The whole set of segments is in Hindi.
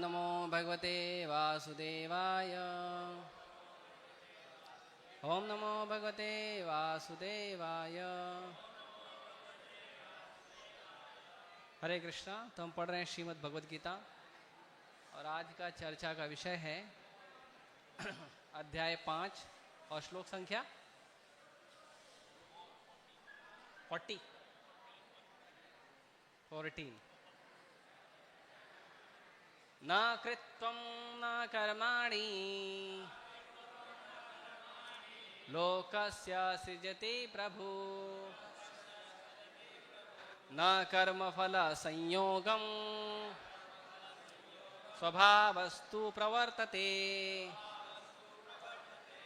नमो भगवते वासुदेवाय। ओम नमो भगवते वासुदेवाय। हरे कृष्णा। तो हम पढ़ रहे हैं श्रीमद् भगवद गीता और आज का चर्चा का विषय है अध्याय 5 और श्लोक संख्या 14। न कृत्वं न कर्माणि लोकस्य सृजति प्रभु न कर्मफल संयोगं स्वभावस्तु प्रवर्तते।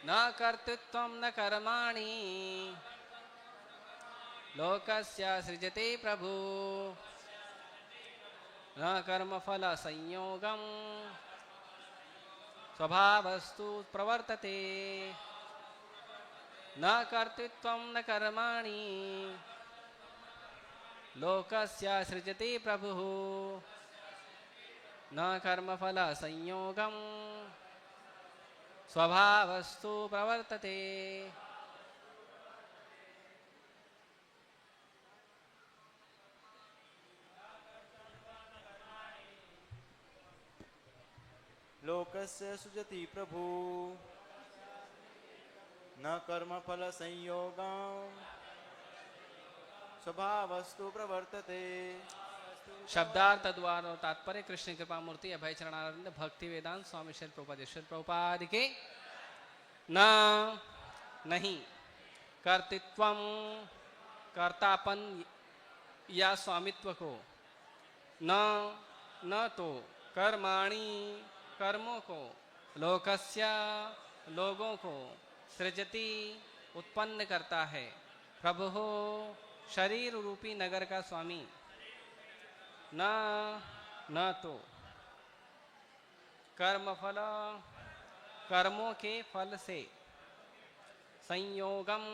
न कर्तृत्वं न कर्माणि लोकस्य सृजति प्रभु न कर्मफल संयोगं स्वभावस्तु प्रवर्तते। न कर्तृत्वं न कर्माणि लोकस्य सृजति प्रभुः न कर्मफल संयोगं स्वभावस्तु प्रवर्तते। लोकस्य सृजति प्रभु न कर्मफल संयोगं स्वभावस्तु प्रवर्तते। शब्दार्थ द्वारा और तात्पर्य कृष्ण कृपा मूर्ति अभय चरणारविंद भक्ति वेदांत स्वामी श्री प्रभुपाद के। न नहीं कर्तृत्वम कर्तापन या स्वामित्व को, न तो कर्माणि कर्मों को, लोकस्य लोगों को, सृजति उत्पन्न करता है, प्रभु हो शरीर रूपी नगर का स्वामी। न तो कर्मफल कर्मों के फल से, संयोगम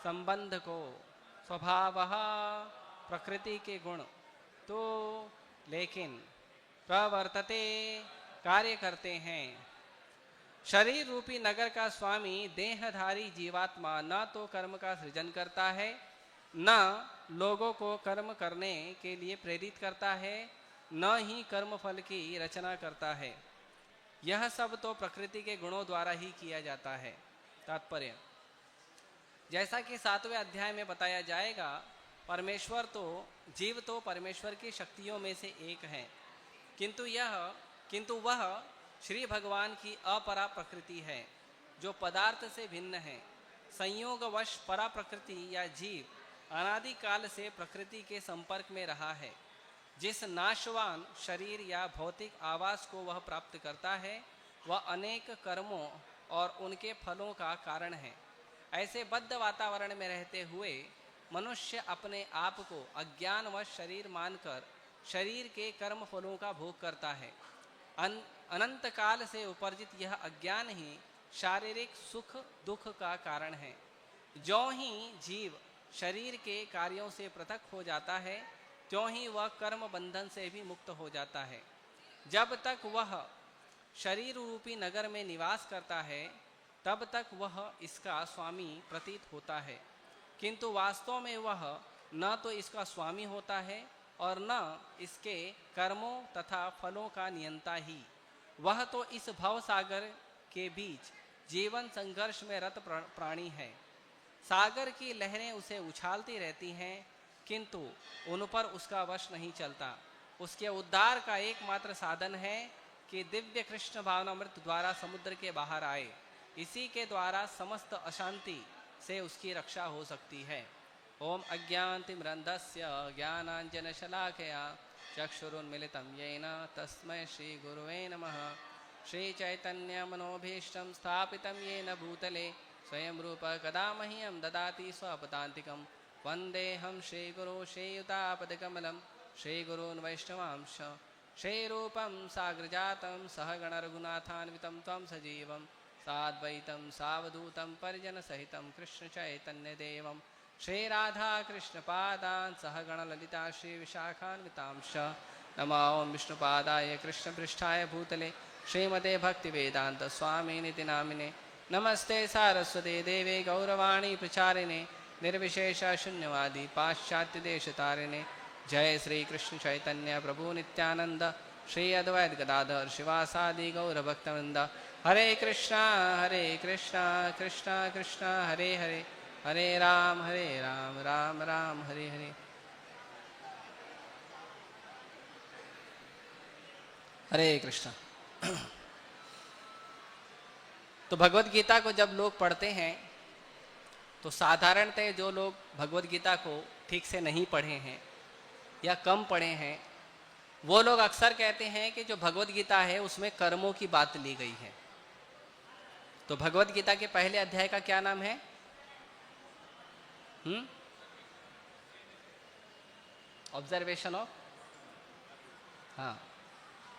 संबंध को, स्वभावः प्रकृति के गुण तो, लेकिन प्रवर्तते कार्य करते हैं। शरीर रूपी नगर का स्वामी देहधारी जीवात्मा न तो कर्म का सृजन करता है, न लोगों को कर्म करने के लिए प्रेरित करता है, न ही कर्म फल की रचना करता है। यह सब तो प्रकृति के गुणों द्वारा ही किया जाता है। तात्पर्य, जैसा कि 7वें अध्याय में बताया जाएगा, परमेश्वर तो जीव तो परमेश्वर की शक्तियों में से एक है, किंतु वह श्री भगवान की अपरा प्रकृति है जो पदार्थ से भिन्न है। संयोगवश परा प्रकृति या जीव अनादि काल से प्रकृति के संपर्क में रहा है। जिस नाशवान शरीर या भौतिक आवास को वह प्राप्त करता है, वह अनेक कर्मों और उनके फलों का कारण है। ऐसे बद्ध वातावरण में रहते हुए मनुष्य अपने आप को अज्ञानवश शरीर मानकर शरीर के कर्म फलों का भोग करता है। अनंत काल से उपर्जित यह अज्ञान ही शारीरिक सुख दुख का कारण है। ज्यों ही जीव शरीर के कार्यों से पृथक हो जाता है, त्यों ही वह कर्म बंधन से भी मुक्त हो जाता है। जब तक वह शरीर रूपी नगर में निवास करता है, तब तक वह इसका स्वामी प्रतीत होता है, किंतु वास्तव में वह न तो इसका स्वामी होता है और न इसके कर्मों तथा फलों का नियंता ही। वह तो इस भव सागर के बीच जीवन संघर्ष में रत प्राणी है। सागर की लहरें उसे उछालती रहती हैं, किंतु उन पर उसका वश नहीं चलता। उसके उद्धार का एकमात्र साधन है कि दिव्य कृष्ण भावनामृत द्वारा समुद्र के बाहर आए। इसी के द्वारा समस्त अशांति से उसकी रक्षा हो सकती है। ओम अज्ञानतिमिरन्धस्य ज्ञानाञ्जनशलाकया चक्षुरुन्मिलितं येन तस्मै श्रीगुरुवे नमः। श्रीचैतन्यमनोभीष्टं स्थापितं येन भूतले स्वयं रूप कदा मह्यं ददाति स्वपदान्तिकं। वन्देऽहं श्रीगुरो श्रीयुतापदकमलं श्रीगुरून् वैष्णवांश श्रीरूपं साग्रजातं सहगणरघुनाथान्वितं त्वं सजीवं साद्वैतं सावधूतं परिजनसहितं कृष्णचैतन्यदेवं श्रीराधाकृष्णपादान् सहगणललिता श्रीविशाखान्वितांश नमः ओं विष्णुपादाय कृष्णपृष्ठाय भूतले श्रीमते भक्तिवेदांत स्वामिनिति नामिने नमस्ते सारस्वते देवे गौरवाणी प्रचारिणे निर्विशेष शून्यवादी पाश्चात्य देश तारिणे जय श्री कृष्ण चैतन्य प्रभु नित्यानंद श्री अद्वैत गदाधर शिवासादि गौर भक्तवृंद हरे कृष्णा कृष्णा कृष्णा हरे हरे हरे राम राम राम हरे हरे। हरे कृष्णा। तो भगवत गीता को जब लोग पढ़ते हैं तो साधारणतः जो लोग भगवत गीता को ठीक से नहीं पढ़े हैं या कम पढ़े हैं वो लोग अक्सर कहते हैं कि जो भगवत गीता है उसमें कर्मों की बात ली गई है। तो भगवत गीता के पहले अध्याय का क्या नाम है? ऑब्जर्वेशन ऑफ, हाँ,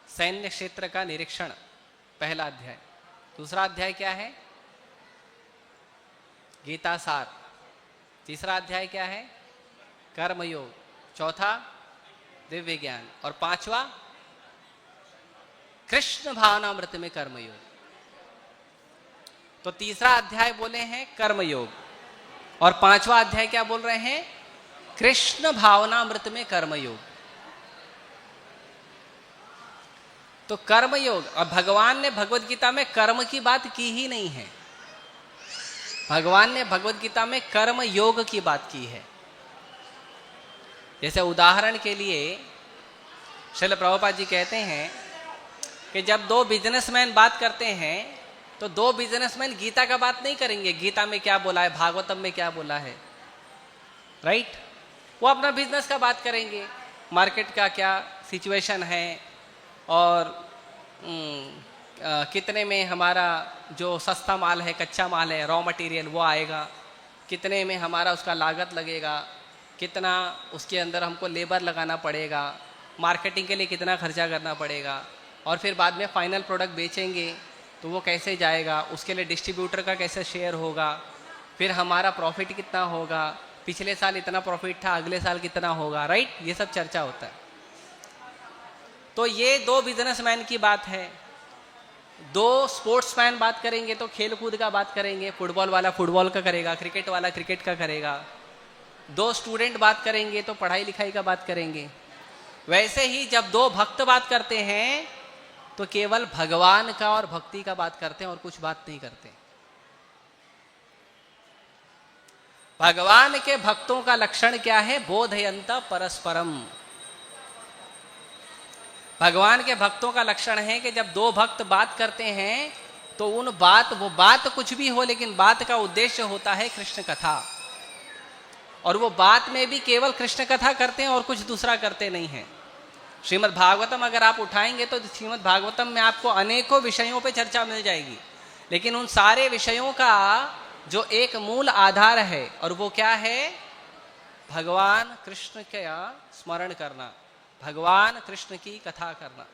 सैन्य क्षेत्र का निरीक्षण, पहला अध्याय। दूसरा अध्याय क्या है? गीता सार। तीसरा अध्याय क्या है? कर्मयोग। चौथा दिव्य ज्ञान। और पांचवा कृष्ण भावनामृत में कर्मयोग। तो तीसरा अध्याय बोले हैं कर्मयोग और पांचवा अध्याय क्या बोल रहे हैं? कृष्ण भावनामृत में कर्मयोग। तो कर्मयोग, और भगवान ने भगवत गीता में कर्म की बात की ही नहीं है। भगवान ने भगवत गीता में कर्म योग की बात की है। जैसे उदाहरण के लिए श्रील प्रभुपाद जी कहते हैं कि जब दो बिजनेसमैन बात करते हैं तो दो बिजनेसमैन गीता का बात नहीं करेंगे, गीता में क्या बोला है, भागवतम में क्या बोला है, राइट? वो अपना बिजनेस का बात करेंगे, मार्केट का क्या सिचुएशन है और कितने में हमारा जो सस्ता माल है, कच्चा माल है, रॉ मटेरियल वो आएगा, कितने में हमारा उसका लागत लगेगा, कितना उसके अंदर हमको लेबर लगाना पड़ेगा, मार्केटिंग के लिए कितना खर्चा करना पड़ेगा, और फिर बाद में फाइनल प्रोडक्ट बेचेंगे तो वो कैसे जाएगा, उसके लिए डिस्ट्रीब्यूटर का कैसे शेयर होगा, फिर हमारा प्रॉफिट कितना होगा, पिछले साल इतना प्रॉफिट था, अगले साल कितना होगा, राइट? ये सब चर्चा होता है। तो ये दो बिजनेसमैन की बात है। दो स्पोर्ट्समैन बात करेंगे तो खेल कूद का बात करेंगे, फुटबॉल वाला फुटबॉल का करेगा, क्रिकेट वाला क्रिकेट का करेगा। दो स्टूडेंट बात करेंगे तो पढ़ाई लिखाई का बात करेंगे। वैसे ही जब दो भक्त बात करते हैं तो केवल भगवान का और भक्ति का बात करते हैं और कुछ बात नहीं करते। भगवान के भक्तों का लक्षण क्या है? बोधयंत परस्परम। भगवान के भक्तों का लक्षण है कि जब दो भक्त बात करते हैं तो वो बात कुछ भी हो, लेकिन बात का उद्देश्य होता है कृष्ण कथा, और वो बात में भी केवल कृष्ण कथा करते हैं और कुछ दूसरा करते नहीं हैं। श्रीमद् भागवतम अगर आप उठाएंगे तो श्रीमद् भागवतम में आपको अनेकों विषयों पे चर्चा मिल जाएगी, लेकिन उन सारे विषयों का जो एक मूल आधार है और वो क्या है? भगवान कृष्ण का स्मरण करना, भगवान कृष्ण की कथा करना।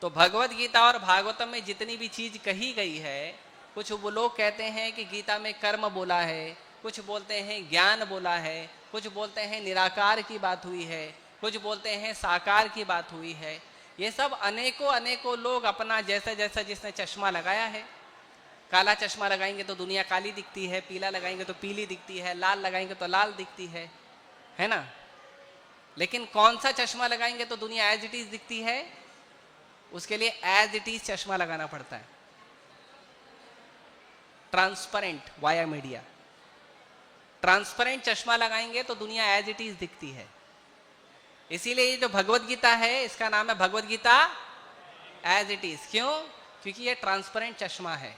तो भगवत गीता और भागवतम में जितनी भी चीज कही गई है, कुछ वो लोग कहते हैं कि गीता में कर्म बोला है, कुछ बोलते हैं ज्ञान बोला है, कुछ बोलते हैं निराकार की बात हुई है, कुछ बोलते हैं साकार की बात हुई है। ये सब अनेकों लोग अपना जैसा जैसा जिसने चश्मा लगाया है, काला चश्मा लगाएंगे तो दुनिया काली दिखती है, पीला लगाएंगे तो पीली दिखती है, लाल लगाएंगे तो लाल दिखती है ना? लेकिन कौन सा चश्मा लगाएंगे तो दुनिया एज इट इज दिखती है? उसके लिए एज इट इज चश्मा लगाना पड़ता है, ट्रांसपेरेंट वाया मीडिया। ट्रांसपेरेंट चश्मा लगाएंगे तो दुनिया एज इट इज दिखती है। इसीलिए ये जो भगवत गीता है इसका नाम है Bhagavad Gita as it is. क्यों? क्योंकि ये ट्रांसपेरेंट चश्मा है।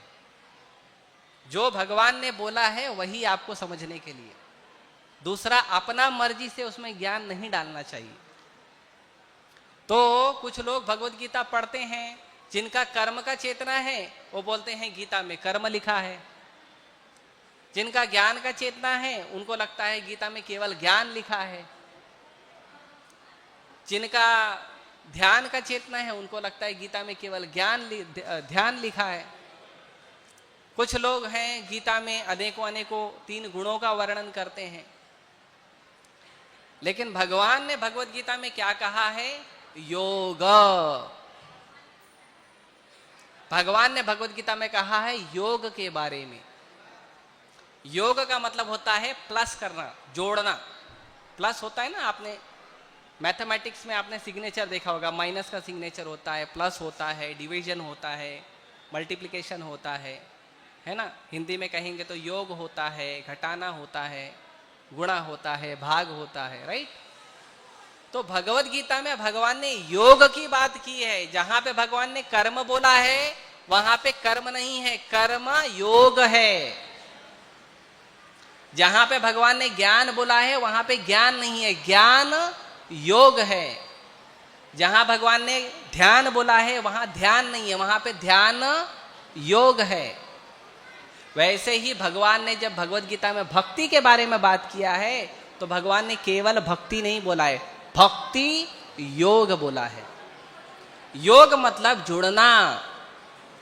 जो भगवान ने बोला है वही आपको समझने के लिए, दूसरा अपना मर्जी से उसमें ज्ञान नहीं डालना चाहिए। तो कुछ लोग भगवत गीता पढ़ते हैं जिनका कर्म का चेतना है, वो बोलते हैं गीता में कर्म लिखा है। जिनका ज्ञान का चेतना है उनको लगता है गीता में केवल ज्ञान लिखा है। जिनका ध्यान का चेतना है उनको लगता है गीता में केवल ध्यान लिखा है। कुछ लोग हैं गीता में अनेकों 3 गुणों का वर्णन करते हैं। लेकिन भगवान ने भगवत गीता में क्या कहा है? योग। भगवान ने भगवत गीता में कहा है योग के बारे में। योग का मतलब होता है प्लस करना, जोड़ना। प्लस होता है ना, आपने मैथमेटिक्स में आपने सिग्नेचर देखा होगा, माइनस का सिग्नेचर होता है, प्लस होता है, डिवीजन होता है, मल्टीप्लिकेशन होता है ना। हिंदी में कहेंगे तो योग होता है, घटाना होता है, गुणा होता है, भाग होता है, राइट। तो भगवत गीता में भगवान ने योग की बात की है। जहां पे भगवान ने कर्म बोला है वहां पे कर्म नहीं है, कर्म योग है। जहां पे भगवान ने ज्ञान बोला है वहां पे ज्ञान नहीं है, ज्ञान योग है। जहां भगवान ने ध्यान बोला है वहां ध्यान नहीं है, वहां पे ध्यान योग है। वैसे ही भगवान ने जब भगवत गीता में भक्ति के बारे में बात किया है तो भगवान ने केवल भक्ति नहीं बोला है, भक्ति योग बोला है। योग मतलब जुड़ना।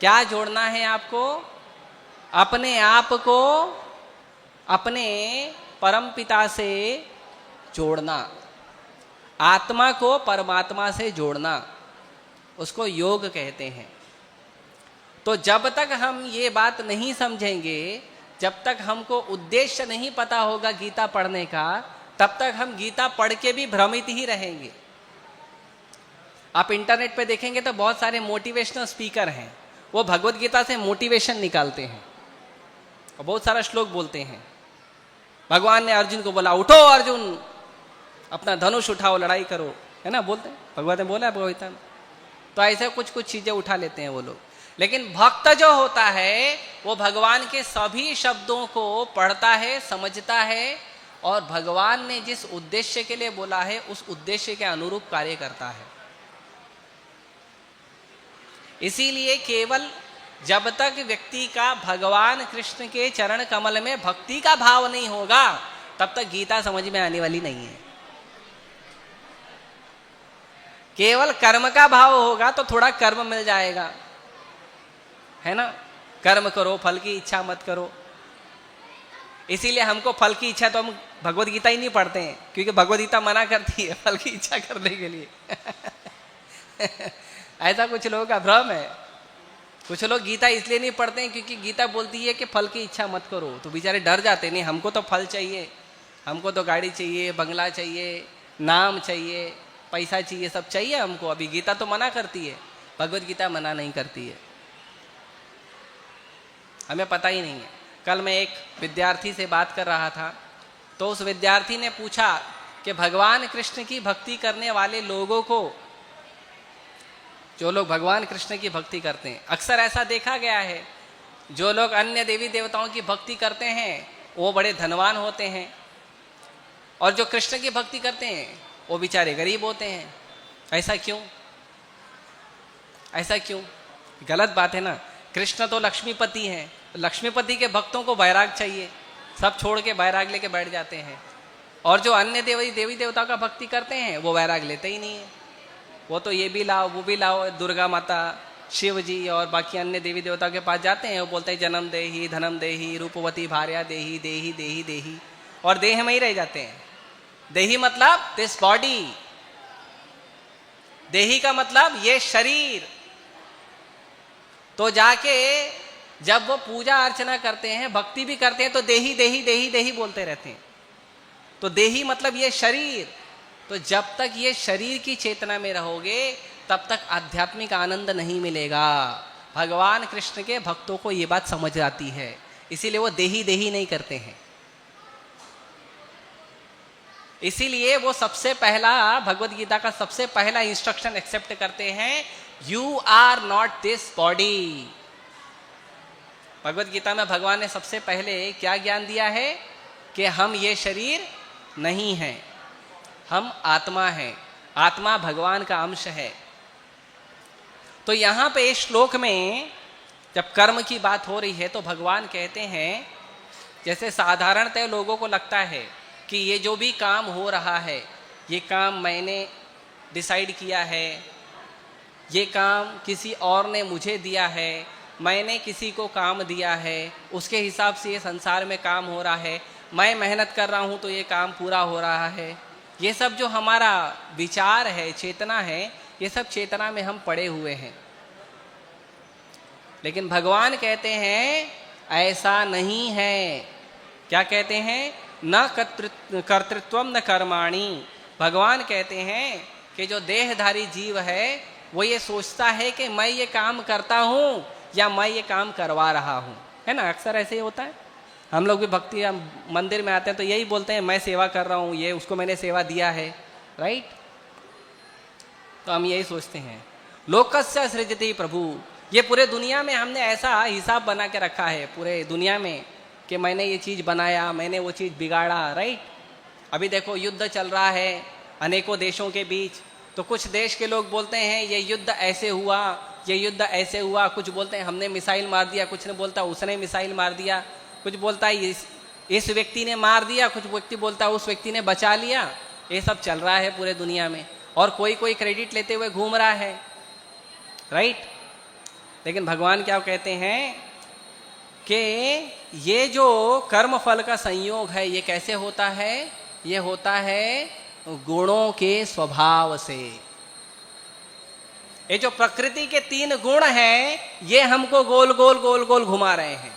क्या जोड़ना है आपको? अपने आप को अपने परम पिता से जोड़ना, आत्मा को परमात्मा से जोड़ना, उसको योग कहते हैं। तो जब तक हम ये बात नहीं समझेंगे, जब तक हमको उद्देश्य नहीं पता होगा गीता पढ़ने का, तब तक हम गीता पढ़ के भी भ्रमित ही रहेंगे। आप इंटरनेट पे देखेंगे तो बहुत सारे मोटिवेशनल स्पीकर हैं, वो भगवत गीता से मोटिवेशन निकालते हैं और बहुत सारा श्लोक बोलते हैं। भगवान ने अर्जुन को बोला, उठो अर्जुन, अपना धनुष उठाओ, लड़ाई करो, है ना, बोलते हैं। भगवान ने बोला है भगवत गीता में। तो ऐसे कुछ कुछ चीजें उठा लेते हैं वो लोग। लेकिन भक्त जो होता है वो भगवान के सभी शब्दों को पढ़ता है, समझता है और भगवान ने जिस उद्देश्य के लिए बोला है उस उद्देश्य के अनुरूप कार्य करता है। इसीलिए केवल जब तक व्यक्ति का भगवान कृष्ण के चरण कमल में भक्ति का भाव नहीं होगा तब तक गीता समझ में आने वाली नहीं है। केवल कर्म का भाव होगा तो थोड़ा कर्म मिल जाएगा, है ना। कर्म करो, फल की इच्छा मत करो। इसीलिए हमको फल की इच्छा, तो हम भगवत गीता ही नहीं पढ़ते हैं, क्योंकि भगवत गीता मना करती है फल की इच्छा करने के लिए। ऐसा कुछ लोगों का भ्रम है। कुछ लोग गीता इसलिए नहीं पढ़ते हैं क्योंकि गीता बोलती है कि फल की इच्छा मत करो, तो बेचारे डर जाते, नहीं हमको तो फल चाहिए, हमको तो गाड़ी चाहिए, बंगला चाहिए, नाम चाहिए, पैसा चाहिए, सब चाहिए हमको। अभी गीता तो मना करती है, भगवत गीता मना नहीं करती है। हमें पता ही नहीं है। कल मैं एक विद्यार्थी से बात कर रहा था तो उस विद्यार्थी ने पूछा कि भगवान कृष्ण की भक्ति करने वाले लोगों को, जो लोग भगवान कृष्ण की भक्ति करते हैं, अक्सर ऐसा देखा गया है जो लोग अन्य देवी देवताओं की भक्ति करते हैं वो बड़े धनवान होते हैं और जो कृष्ण की भक्ति करते हैं वो बेचारे गरीब होते हैं। ऐसा क्यों? ऐसा क्यों? गलत बात है ना। कृष्ण तो लक्ष्मीपति हैं, लक्ष्मीपति के भक्तों को बैराग चाहिए, सब छोड़ के बैराग लेके बैठ जाते हैं। और जो अन्य देवी देवताओं का भक्ति करते हैं वो बैराग लेते ही नहीं है। वो तो ये भी लाओ वो भी लाओ, दुर्गा माता, शिव जी और बाकी अन्य देवी देवताओं के पास जाते हैं, वो बोलते हैं जन्म देही, धनम देही, रूपवती भार्या देही, देही देही देही, और देह में ही रह जाते हैं। देही मतलब दिस बॉडी, देही का मतलब ये शरीर। तो जाके जब वो पूजा अर्चना करते हैं, भक्ति भी करते हैं, तो देही देही देही देही बोलते रहते हैं। तो देही मतलब ये शरीर। तो जब तक ये शरीर की चेतना में रहोगे तब तक आध्यात्मिक आनंद नहीं मिलेगा। भगवान कृष्ण के भक्तों को ये बात समझ आती है, इसीलिए वो देही देही नहीं करते हैं। इसीलिए वो सबसे पहला, भगवत गीता का सबसे पहला इंस्ट्रक्शन एक्सेप्ट करते हैं, you are not this body. Bhagavad Gita में भगवान ने सबसे पहले क्या ज्ञान दिया है कि हम ये शरीर नहीं हैं, हम आत्मा हैं, आत्मा भगवान का अंश है। तो यहां पे इस श्लोक में जब कर्म की बात हो रही है तो भगवान कहते हैं, जैसे साधारणतः लोगों को लगता है कि ये जो भी काम हो रहा है, ये काम मैंने डिसाइड किया है, ये काम किसी और ने मुझे दिया है, मैंने किसी को काम दिया है, उसके हिसाब से ये संसार में काम हो रहा है, मैं मेहनत कर रहा हूँ तो ये काम पूरा हो रहा है। ये सब जो हमारा विचार है, चेतना है, ये सब चेतना में हम पड़े हुए हैं। लेकिन भगवान कहते हैं ऐसा नहीं है। क्या कहते हैं? न कर्तृत्वम न कर्माणि। भगवान कहते हैं कि जो देहधारी जीव है वो ये सोचता है कि मैं ये काम करता हूं या मैं ये काम करवा रहा हूं, है ना? अक्सर ऐसे ही होता है। हम लोग भी भक्ति मंदिर में आते हैं तो यही बोलते हैं मैं सेवा कर रहा हूं, ये उसको मैंने सेवा दिया है, राइट? तो हम यही सोचते हैं। लोकस्य सृजति प्रभु। ये पूरे दुनिया में हमने ऐसा हिसाब बना के रखा है पूरे दुनिया में कि मैंने ये चीज बनाया, मैंने वो चीज बिगाड़ा, राइट? अभी देखो युद्ध चल रहा है अनेकों देशों के बीच, तो कुछ देश के लोग बोलते हैं ये युद्ध ऐसे हुआ, ये युद्ध ऐसे हुआ। कुछ बोलते हैं हमने मिसाइल मार दिया, कुछ ने बोलता उसने मिसाइल मार दिया, कुछ बोलता है इस व्यक्ति ने मार दिया, कुछ व्यक्ति बोलता है उस व्यक्ति ने बचा लिया। ये सब चल रहा है पूरे दुनिया में और कोई कोई क्रेडिट लेते हुए घूम रहा है, राइट? लेकिन भगवान क्या कहते हैं कि ये जो कर्म फल का संयोग है ये कैसे होता है? ये होता है गुणों के स्वभाव से। ये जो प्रकृति के 3 गुण हैं ये हमको गोल गोल गोल गोल घुमा रहे हैं।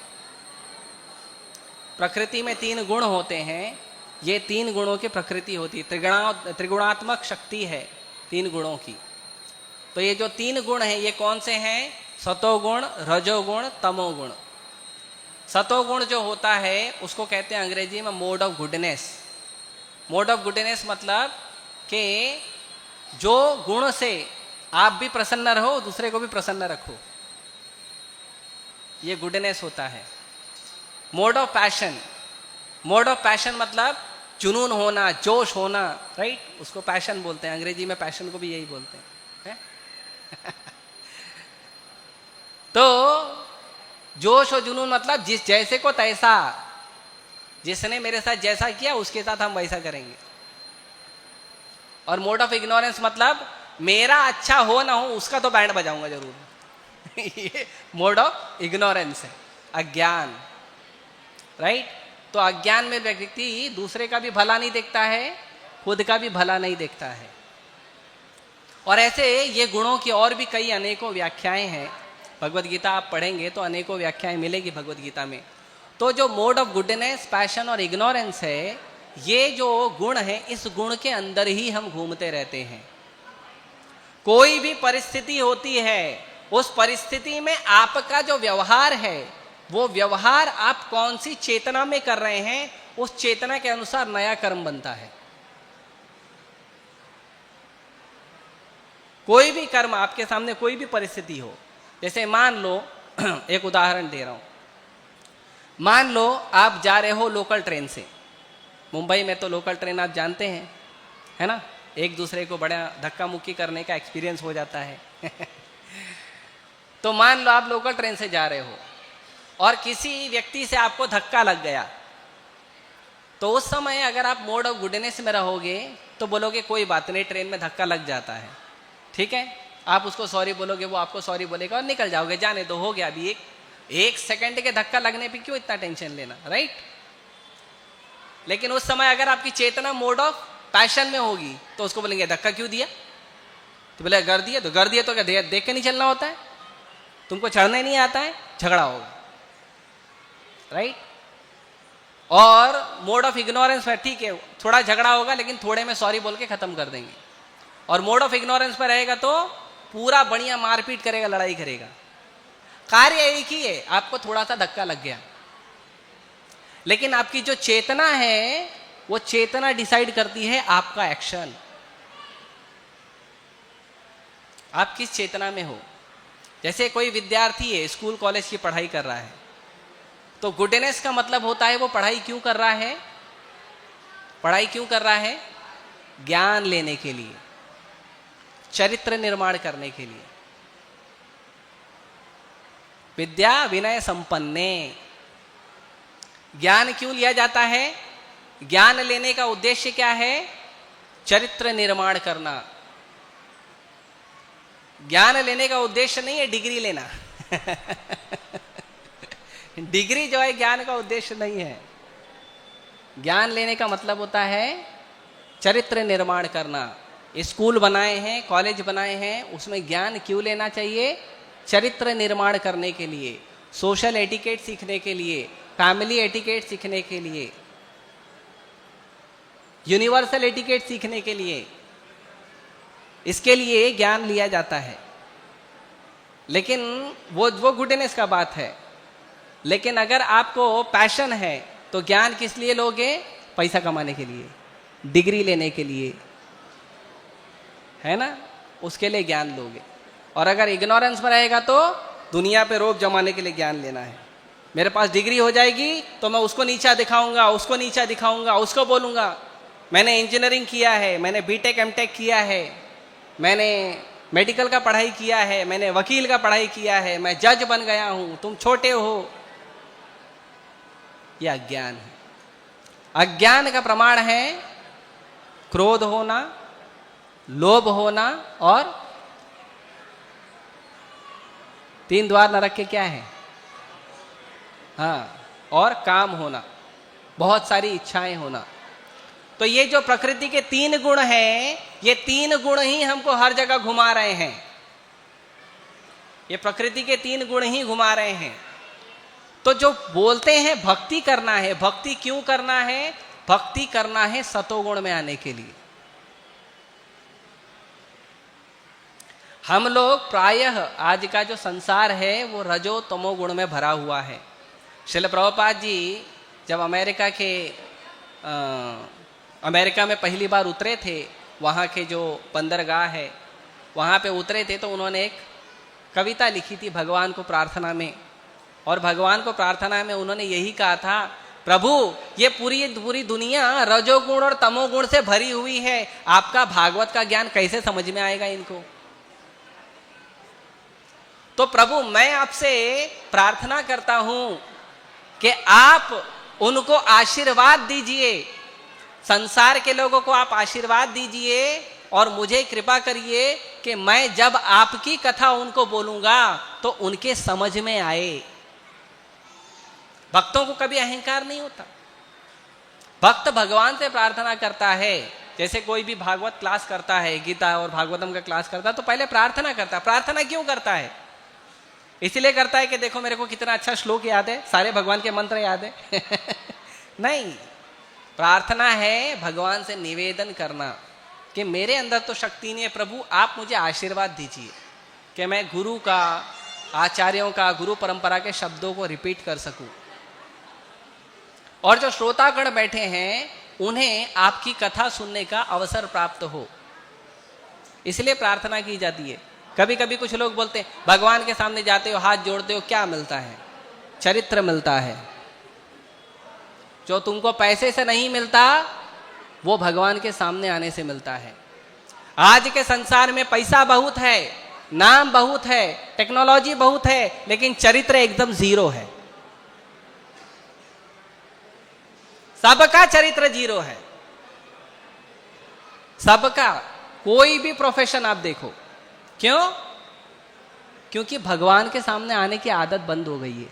प्रकृति में 3 गुण होते हैं, ये 3 गुणों की प्रकृति होती है, त्रिगुणात्मक शक्ति है 3 गुणों की। तो ये जो 3 गुण हैं ये कौन से हैं? सतोगुण, रजोगुण, तमोगुण। सतोगुण जो होता है उसको कहते हैं अंग्रेजी में mode of goodness. Mode of goodness मतलब कि जो गुण से आप भी प्रसन्न रहो, दूसरे को भी प्रसन्न रखो, ये गुडनेस होता है। Mode of passion, mode of passion मतलब जुनून होना, जोश होना, राइट? उसको पैशन बोलते हैं, अंग्रेजी में पैशन को भी यही बोलते हैं, है? तो जोश और जुनून मतलब जिस जैसे को तैसा, जिसने मेरे साथ जैसा किया उसके साथ हम वैसा करेंगे। और मोड ऑफ इग्नोरेंस मतलब मेरा अच्छा हो ना हो उसका तो बैंड बजाऊंगा जरूर। ये मोड ऑफ इग्नोरेंस है, अज्ञान, राइट? तो अज्ञान में व्यक्ति दूसरे का भी भला नहीं देखता है, खुद का भी भला नहीं देखता है। और ऐसे ये गुणों की और भी कई अनेकों व्याख्याएं हैं। भगवद गीता आप पढ़ेंगे तो अनेकों व्याख्याएं मिलेगी भगवद गीता में। तो जो मोड ऑफ गुडनेस, पैशन और इग्नोरेंस है, ये जो गुण है इस गुण के अंदर ही हम घूमते रहते हैं। कोई भी परिस्थिति होती है, उस परिस्थिति में आपका जो व्यवहार है वो व्यवहार आप कौन सी चेतना में कर रहे हैं, उस चेतना के अनुसार नया कर्म बनता है। कोई भी कर्म आपके सामने, कोई भी परिस्थिति हो, जैसे मान लो एक उदाहरण दे रहा हूं, मान लो आप जा रहे हो लोकल ट्रेन से। मुंबई में तो लोकल ट्रेन आप जानते हैं, है ना? एक दूसरे को बड़ा धक्का मुक्की करने का एक्सपीरियंस हो जाता है। तो मान लो आप लोकल ट्रेन से जा रहे हो और किसी व्यक्ति से आपको धक्का लग गया, तो उस समय अगर आप मोड ऑफ गुडनेस में रहोगे तो बोलोगे कोई बात नहीं, ट्रेन में धक्का लग जाता है, ठीक है? आप उसको सॉरी बोलोगे, वो आपको सॉरी बोलेगा और निकल जाओगे, जाने दो, हो गया। अभी एक सेकंड के धक्का लगने पे क्यों इतना टेंशन लेना, राइट? लेकिन उस समय अगर आपकी चेतना मोड ऑफ पैशन में होगी तो उसको बोलेंगे धक्का क्यों दिया? तो बोले कर दिया, तो कर दिया तो क्या देख के नहीं चलना होता है? तुमको चढ़ना ही नहीं आता है, झगड़ा होगा, राइट? और मोड ऑफ इग्नोरेंस में ठीक है, थोड़ा झगड़ा होगा लेकिन थोड़े में सॉरी बोल के खत्म कर देंगे। और मोड ऑफ इग्नोरेंस पर रहेगा तो पूरा बढ़िया मारपीट करेगा, लड़ाई करेगा। कार्य एक ही है, आपको थोड़ा सा धक्का लग गया, लेकिन आपकी जो चेतना है वो चेतना डिसाइड करती है आपका एक्शन। आप किस चेतना में हो? जैसे कोई विद्यार्थी है, स्कूल कॉलेज की पढ़ाई कर रहा है, तो गुडनेस का मतलब होता है वो पढ़ाई क्यों कर रहा है? पढ़ाई क्यों कर रहा है? ज्ञान लेने के लिए, चरित्र निर्माण करने के लिए। विद्या विनय संपन्ने। ज्ञान क्यों लिया जाता है? ज्ञान लेने का उद्देश्य क्या है? चरित्र निर्माण करना। ज्ञान लेने का उद्देश्य नहीं है डिग्री लेना। डिग्री जो है ज्ञान का उद्देश्य नहीं है। ज्ञान लेने का मतलब होता है चरित्र निर्माण करना। स्कूल बनाए हैं, कॉलेज बनाए हैं, उसमें ज्ञान क्यों लेना चाहिए? चरित्र निर्माण करने के लिए, सोशल एटिकेट सीखने के लिए, फैमिली एटिकेट सीखने के लिए, यूनिवर्सल एटिकेट सीखने के लिए, इसके लिए ज्ञान लिया जाता है। लेकिन वो गुडनेस का बात है। लेकिन अगर आपको पैशन है तो ज्ञान किस लिए लोगे? पैसा कमाने के लिए, डिग्री लेने के लिए, है ना, उसके लिए ज्ञान लोगे। और अगर इग्नोरेंस में रहेगा तो दुनिया पे रोब जमाने के लिए ज्ञान लेना है। मेरे पास डिग्री हो जाएगी तो मैं उसको नीचा दिखाऊंगा, उसको नीचा दिखाऊंगा, उसको बोलूंगा मैंने इंजीनियरिंग किया है, मैंने बीटेक एमटेक किया है, मैंने मेडिकल का पढ़ाई किया है, मैंने वकील का पढ़ाई किया है, मैं जज बन गया हूं, तुम छोटे हो। यह अज्ञान है। अज्ञान का प्रमाण है क्रोध होना, लोभ होना और 3 द्वार नरक के क्या है? हाँ, और काम होना, बहुत सारी इच्छाएं होना। तो ये जो प्रकृति के 3 गुण हैं, ये 3 गुण ही हमको हर जगह घुमा रहे हैं। ये प्रकृति के 3 गुण ही घुमा रहे हैं। तो जो बोलते हैं भक्ति करना है, भक्ति क्यों करना है? भक्ति करना है सतोगुण में आने के लिए। हम लोग प्रायः आज का जो संसार है वो रजो तमो गुण में भरा हुआ है। श्रील प्रभुपाद जी जब अमेरिका में पहली बार उतरे थे, वहाँ के जो बंदरगाह है वहाँ पे उतरे थे, तो उन्होंने एक कविता लिखी थी भगवान को प्रार्थना में। और भगवान को प्रार्थना में उन्होंने यही कहा था, प्रभु ये पूरी दुनिया रजोगुण और तमोगुण से भरी हुई है, आपका भागवत का ज्ञान कैसे समझ में आएगा इनको? तो प्रभु मैं आपसे प्रार्थना करता हूं कि आप उनको आशीर्वाद दीजिए, संसार के लोगों को आप आशीर्वाद दीजिए और मुझे कृपा करिए कि मैं जब आपकी कथा उनको बोलूंगा तो उनके समझ में आए। भक्तों को कभी अहंकार नहीं होता। भक्त भगवान से प्रार्थना करता है। जैसे कोई भी भागवत क्लास करता है, गीता और भागवतम का क्लास करता है, तो पहले प्रार्थना करता है। प्रार्थना क्यों करता है? इसलिए करता है कि देखो मेरे को कितना अच्छा श्लोक याद है, सारे भगवान के मंत्र याद है नहीं, प्रार्थना है भगवान से निवेदन करना कि मेरे अंदर तो शक्ति नहीं है, प्रभु आप मुझे आशीर्वाद दीजिए कि मैं गुरु का, आचार्यों का, गुरु परंपरा के शब्दों को रिपीट कर सकूं। और जो श्रोतागण बैठे हैं उन्हें आपकी कथा सुनने का अवसर प्राप्त हो, इसलिए प्रार्थना की जाती है। कभी कभी कुछ लोग बोलते हैं भगवान के सामने जाते हो, हाथ जोड़ते हो, क्या मिलता है? चरित्र मिलता है। जो तुमको पैसे से नहीं मिलता वो भगवान के सामने आने से मिलता है। आज के संसार में पैसा बहुत है, नाम बहुत है, टेक्नोलॉजी बहुत है, लेकिन चरित्र एकदम 0 है। सबका चरित्र 0 है, सबका। कोई भी प्रोफेशन आप देखो, क्यों? क्योंकि भगवान के सामने आने की आदत बंद हो गई है,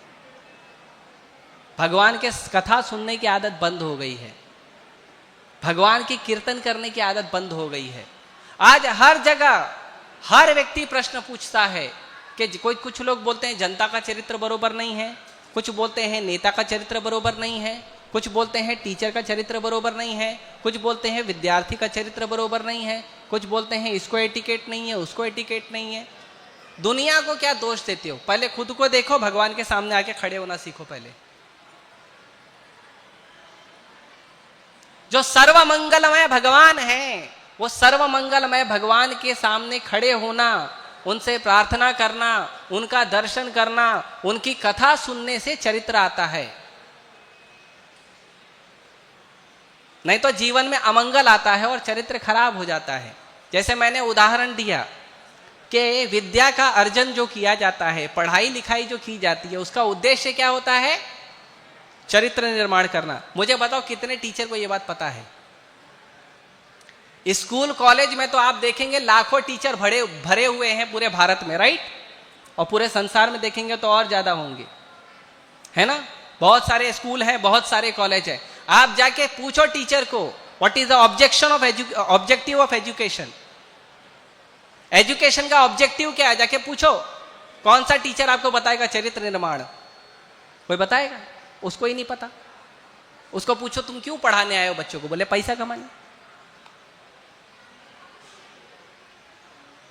भगवान के कथा सुनने की आदत बंद हो गई है, भगवान की कीर्तन करने की आदत बंद हो गई है। आज हर जगह हर व्यक्ति प्रश्न पूछता है कि कुछ लोग बोलते हैं जनता का चरित्र बरोबर नहीं है, कुछ बोलते हैं नेता का चरित्र बरोबर नहीं है, कुछ बोलते हैं टीचर का चरित्र बरोबर नहीं है, कुछ बोलते हैं विद्यार्थी का चरित्र बरोबर नहीं है, कुछ बोलते हैं इसको एटिकेट नहीं है, उसको एटिकेट नहीं है। दुनिया को क्या दोष देते हो? पहले खुद को देखो, भगवान के सामने आके खड़े होना सीखो पहले। जो सर्वमंगलमय भगवान है, वो सर्वमंगलमय भगवान के सामने खड़े होना, उनसे प्रार्थना करना, उनका दर्शन करना, उनकी कथा सुनने से चरित्र आता है। नहीं तो जीवन में अमंगल आता है और चरित्र खराब हो जाता है। जैसे मैंने उदाहरण दिया कि विद्या का अर्जन जो किया जाता है, पढ़ाई लिखाई जो की जाती है, उसका उद्देश्य क्या होता है? चरित्र निर्माण करना। मुझे बताओ कितने टीचर को यह बात पता है? स्कूल कॉलेज में तो आप देखेंगे लाखों टीचर भरे हुए हैं पूरे भारत में, राइट? और पूरे संसार में देखेंगे तो और ज्यादा होंगे, है ना? बहुत सारे स्कूल हैं, बहुत सारे कॉलेज हैं। आप जाके पूछो टीचर को what is the objective of education? Education का ऑब्जेक्टिव क्या है? जाके पूछो, कौन सा टीचर आपको बताएगा चरित्र निर्माण? कोई बताएगा? उसको ही नहीं पता। उसको पूछो तुम क्यों पढ़ाने आए हो बच्चों को? बोले पैसा कमाने।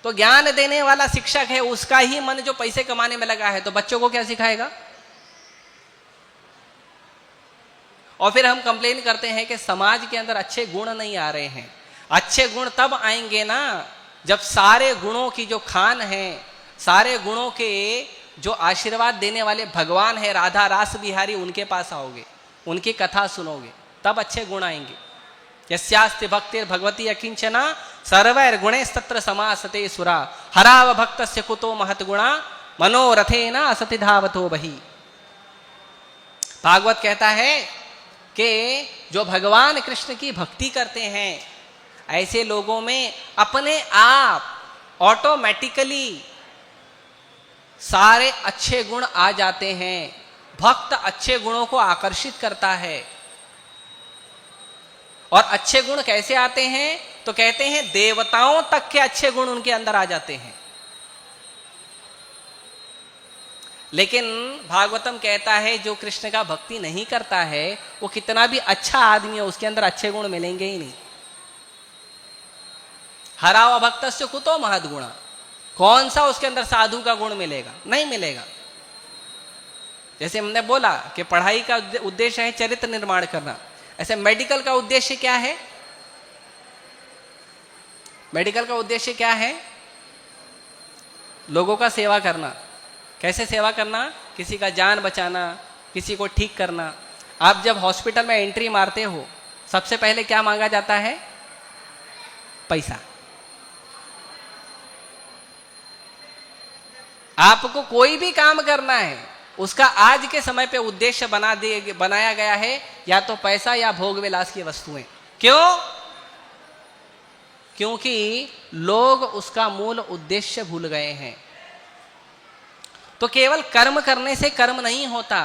तो ज्ञान देने वाला शिक्षक है, उसका ही मन जो पैसे कमाने में लगा है, तो बच्चों को क्या सिखाएगा? और फिर हम कंप्लेन करते हैं कि समाज के अंदर अच्छे गुण नहीं आ रहे हैं। अच्छे गुण तब आएंगे ना जब सारे गुणों की जो खान है, सारे गुणों के जो आशीर्वाद देने वाले भगवान है, राधा रास बिहारी, उनके पास आओगे, उनकी कथा सुनोगे, तब अच्छे गुण आएंगे। यस्यास्ति भक्तिर भगवती अकिंचना सर्वैर गुणैस्तत्र समासते सुरा हराव भक्तस्य कुतो महत गुणा मनोरथेन असति धावतो बहि। भागवत कहता है कि जो भगवान कृष्ण की भक्ति करते हैं, ऐसे लोगों में अपने आप ऑटोमेटिकली सारे अच्छे गुण आ जाते हैं। भक्त अच्छे गुणों को आकर्षित करता है। और अच्छे गुण कैसे आते हैं? तो कहते हैं देवताओं तक के अच्छे गुण उनके अंदर आ जाते हैं। लेकिन भागवतम कहता है जो कृष्ण का भक्ति नहीं करता है, वो कितना भी अच्छा आदमी हो, उसके अंदर अच्छे गुण मिलेंगे ही नहीं। हराव भक्तस्य कुतो महद गुणा, कौन सा उसके अंदर साधु का गुण मिलेगा? नहीं मिलेगा। जैसे हमने बोला कि पढ़ाई का उद्देश्य है चरित्र निर्माण करना, ऐसे मेडिकल का उद्देश्य क्या है? मेडिकल का उद्देश्य क्या है? लोगों का सेवा करना। कैसे सेवा करना? किसी का जान बचाना, किसी को ठीक करना। आप जब हॉस्पिटल में एंट्री मारते हो, सबसे पहले क्या मांगा जाता है? पैसा। आपको कोई भी काम करना है, उसका आज के समय पे उद्देश्य बनाया गया है या तो पैसा या भोग विलास की वस्तुएं। क्यों? क्योंकि लोग उसका मूल उद्देश्य भूल गए हैं। तो केवल कर्म करने से कर्म नहीं होता।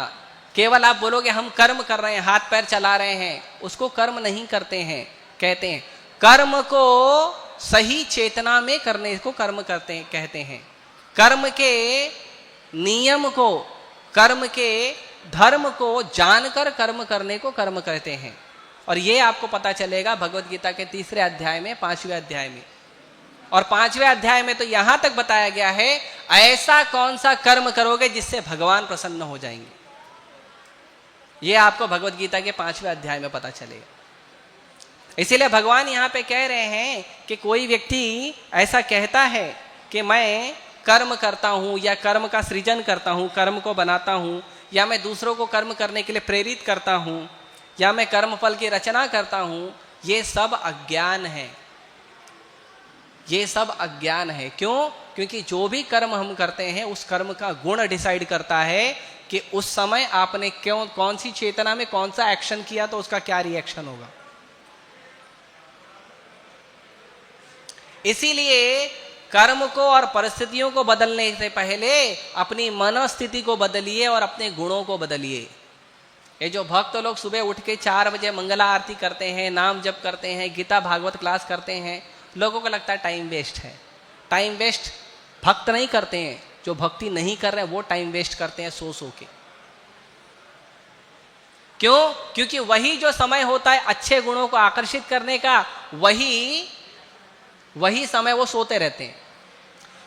केवल आप बोलोगे हम कर्म कर रहे हैं, हाथ पैर चला रहे हैं, उसको कर्म नहीं करते हैं। कहते हैं कर्म को सही चेतना में करने को कर्म कहते हैं। कर्म के नियम को, कर्म के धर्म को जानकर कर्म करने को कर्म कहते हैं। और ये आपको पता चलेगा भगवत गीता के 3 अध्याय में, 5वें अध्याय में। और 5वें अध्याय में तो यहां तक बताया गया है ऐसा कौन सा कर्म करोगे जिससे भगवान प्रसन्न हो जाएंगे। ये आपको भगवत गीता के 5वें अध्याय में पता चलेगा। इसीलिए भगवान यहां पे कह रहे हैं कि कोई व्यक्ति ऐसा कहता है कि मैं कर्म करता हूं या कर्म का सृजन करता हूं, कर्म को बनाता हूं, या मैं दूसरों को कर्म करने के लिए प्रेरित करता हूं, या मैं कर्म फल की रचना करता हूं, ये सब अज्ञान है। ये सब अज्ञान है। क्यों? क्योंकि जो भी कर्म हम करते हैं उस कर्म का गुण डिसाइड करता है कि उस समय आपने कौन सी चेतना में कौन सा एक्शन किया तो उसका क्या रिएक्शन होगा। इसीलिए कर्म को और परिस्थितियों को बदलने से पहले अपनी मनोस्थिति को बदलिए और अपने गुणों को बदलिए। ये जो भक्त लोग सुबह उठ के 4 बजे मंगला आरती करते हैं, नाम जप करते हैं, गीता भागवत क्लास करते हैं, लोगों को लगता है टाइम वेस्ट है। टाइम वेस्ट भक्त नहीं करते हैं, जो भक्ति नहीं कर रहे हैं वो टाइम वेस्ट करते हैं सो के। क्यों? क्योंकि वही जो समय होता है अच्छे गुणों को आकर्षित करने का, वही समय वो सोते रहते हैं।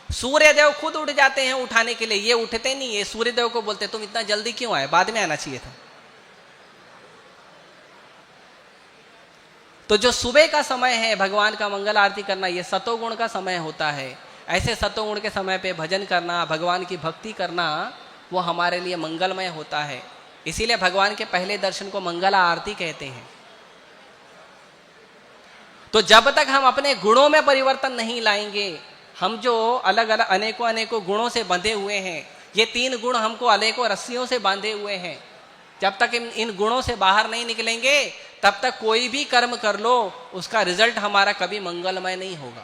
सूर्यदेव खुद उठ जाते हैं उठाने के लिए, ये उठते नहीं है। सूर्यदेव को बोलते तुम इतना जल्दी क्यों आए, बाद में आना चाहिए था। तो जो सुबह का समय है भगवान का मंगल आरती करना, ये सतोगुण का समय होता है। ऐसे सतोगुण के समय पे भजन करना, भगवान की भक्ति करना, वो हमारे लिए मंगलमय होता है। इसीलिए भगवान के पहले दर्शन को मंगला आरती कहते हैं। तो जब तक हम अपने गुणों में परिवर्तन नहीं लाएंगे, हम जो अलग अलग अनेकों गुणों से बंधे हुए हैं, ये 3 गुण हमको अनेकों रस्सियों से बांधे हुए हैं, जब तक इन गुणों से बाहर नहीं निकलेंगे तब तक कोई भी कर्म कर लो उसका रिजल्ट हमारा कभी मंगलमय नहीं होगा।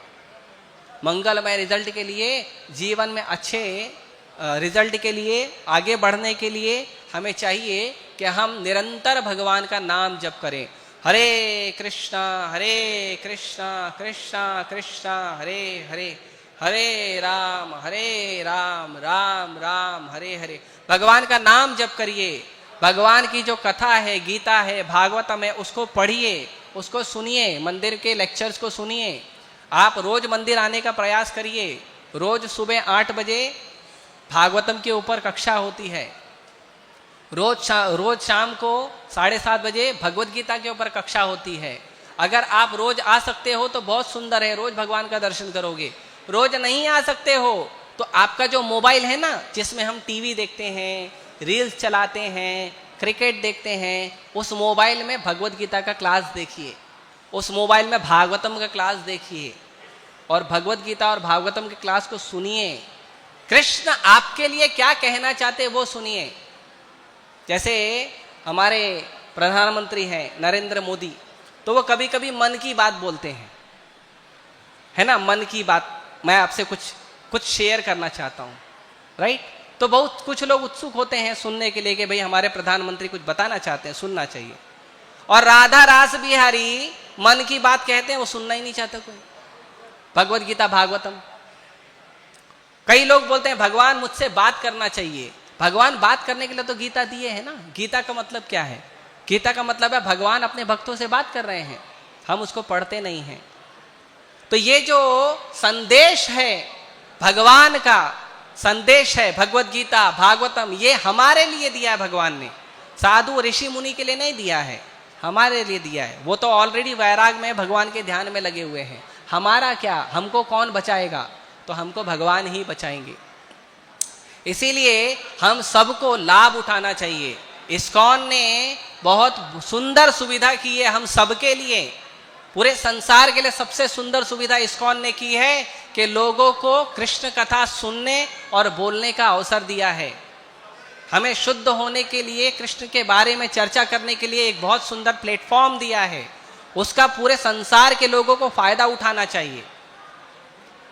मंगलमय रिजल्ट के लिए, जीवन में अच्छे रिजल्ट के लिए, आगे बढ़ने के लिए हमें चाहिए कि हम निरंतर भगवान का नाम जप करें। हरे कृष्णा कृष्णा कृष्णा हरे हरे, हरे राम राम राम हरे हरे। भगवान का नाम जप करिए, भगवान की जो कथा है, गीता है, भागवतम है, उसको पढ़िए, उसको सुनिए, मंदिर के लेक्चर्स को सुनिए। आप रोज मंदिर आने का प्रयास करिए। रोज सुबह 8 बजे भागवतम के ऊपर कक्षा होती है। रोज शाम को 7:30 बजे भगवत गीता के ऊपर कक्षा होती है। अगर आप रोज आ सकते हो तो बहुत सुंदर है, रोज भगवान का दर्शन करोगे। रोज नहीं आ सकते हो तो आपका जो मोबाइल है ना, जिसमें हम टीवी देखते हैं, रील्स चलाते हैं, क्रिकेट देखते हैं, उस मोबाइल में भगवत गीता का क्लास देखिए, उस मोबाइल में भागवतम का क्लास देखिए और भगवत गीता और भागवतम के क्लास को सुनिए। कृष्ण आपके लिए क्या कहना चाहते हैं वो सुनिए। जैसे हमारे प्रधानमंत्री हैं नरेंद्र मोदी, तो वो कभी कभी मन की बात बोलते हैं, है ना, मन की बात। मैं आपसे कुछ शेयर करना चाहता हूँ, राइट। तो बहुत कुछ लोग उत्सुक होते हैं सुनने के लिए कि भाई हमारे प्रधानमंत्री कुछ बताना चाहते हैं, सुनना चाहिए। और राधा रास बिहारी मन की बात कहते हैं, वो सुनना ही नहीं चाहता कोई। भगवत गीता भागवतम, कई लोग बोलते हैं भगवान मुझसे बात करना चाहिए। भगवान बात करने के लिए तो गीता दिए है ना। गीता का मतलब क्या है? गीता का मतलब है भगवान अपने भक्तों से बात कर रहे हैं, हम उसको पढ़ते नहीं हैं। तो ये जो संदेश है, भगवान का संदेश है, भगवत गीता भागवतम, ये हमारे लिए दिया है भगवान ने। साधु ऋषि मुनि के लिए नहीं दिया है, हमारे लिए दिया है। वो तो ऑलरेडी वैराग में भगवान के ध्यान में लगे हुए हैं। हमारा क्या, हमको कौन बचाएगा? तो हमको भगवान ही बचाएंगे। इसीलिए हम सबको लाभ उठाना चाहिए। इस्कॉन ने बहुत सुंदर सुविधा की है हम सबके लिए। पूरे संसार के लिए सबसे सुंदर सुविधा इस्कॉन ने की है कि लोगों को कृष्ण कथा सुनने और बोलने का अवसर दिया है। हमें शुद्ध होने के लिए, कृष्ण के बारे में चर्चा करने के लिए एक बहुत सुंदर प्लेटफॉर्म दिया है। उसका पूरे संसार के लोगों को फायदा उठाना चाहिए।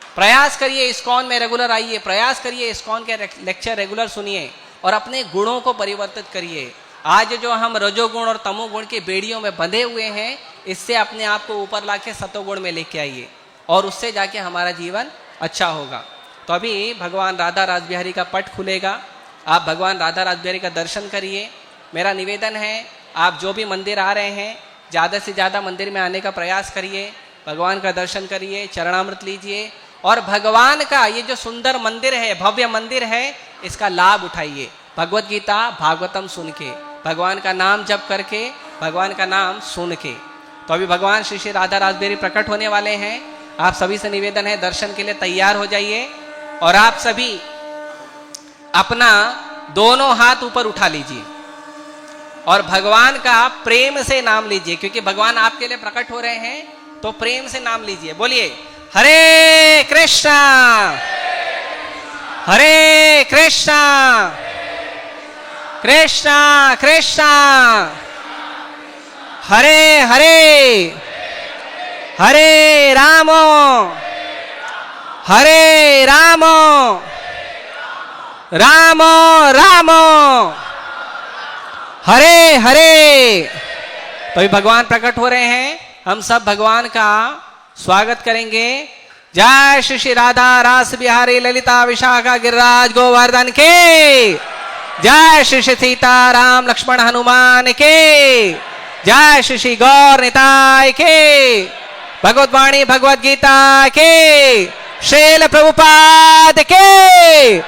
प्रयास करिए, इस्कॉन में रेगुलर आइए, प्रयास करिए, इस्कॉन के लेक्चर रेगुलर सुनिए और अपने गुणों को परिवर्तित करिए। आज जो हम रजोगुण और तमोगुण की बेड़ियों में बंधे हुए हैं, इससे अपने आप को ऊपर लाके सतोगुण में लेके आइए और उससे जाके हमारा जीवन अच्छा होगा। तो अभी भगवान राधा रासबिहारी का पट खुलेगा, आप भगवान राधा रासबिहारी का दर्शन करिए। मेरा निवेदन है, आप जो भी मंदिर आ रहे हैं, ज़्यादा से ज़्यादा मंदिर में आने का प्रयास करिए, भगवान का दर्शन करिए, चरणामृत लीजिए और भगवान का ये जो सुंदर मंदिर है, भव्य मंदिर है, इसका लाभ उठाइए। भगवत गीता भागवतम सुन के, भगवान का नाम जप करके, भगवान का नाम सुन के। तो अभी भगवान श्री श्री राधा रासबिहारी प्रकट होने वाले हैं। आप सभी से निवेदन है, दर्शन के लिए तैयार हो जाइए और आप सभी अपना दोनों हाथ ऊपर उठा लीजिए और भगवान का प्रेम से नाम लीजिए, क्योंकि भगवान आपके लिए प्रकट हो रहे हैं। तो प्रेम से नाम लीजिए, बोलिए हरे कृष्णा हरे कृष्णा कृष्णा कृष्णा हरे हरे हरे राम हरे राम राम राम हरे हरे। तो अभी भगवान प्रकट हो रहे हैं, हम सब भगवान का स्वागत करेंगे। जय श्री श्री राधा रास बिहारी ललिता विशाखा गिरिराज गोवर्धन के, जय श्री श्री सीता राम लक्ष्मण हनुमान के, जय श्री श्री गौर निताय के, भगवत वाणी भगवत गीता के, श्रील प्रभुपाद के।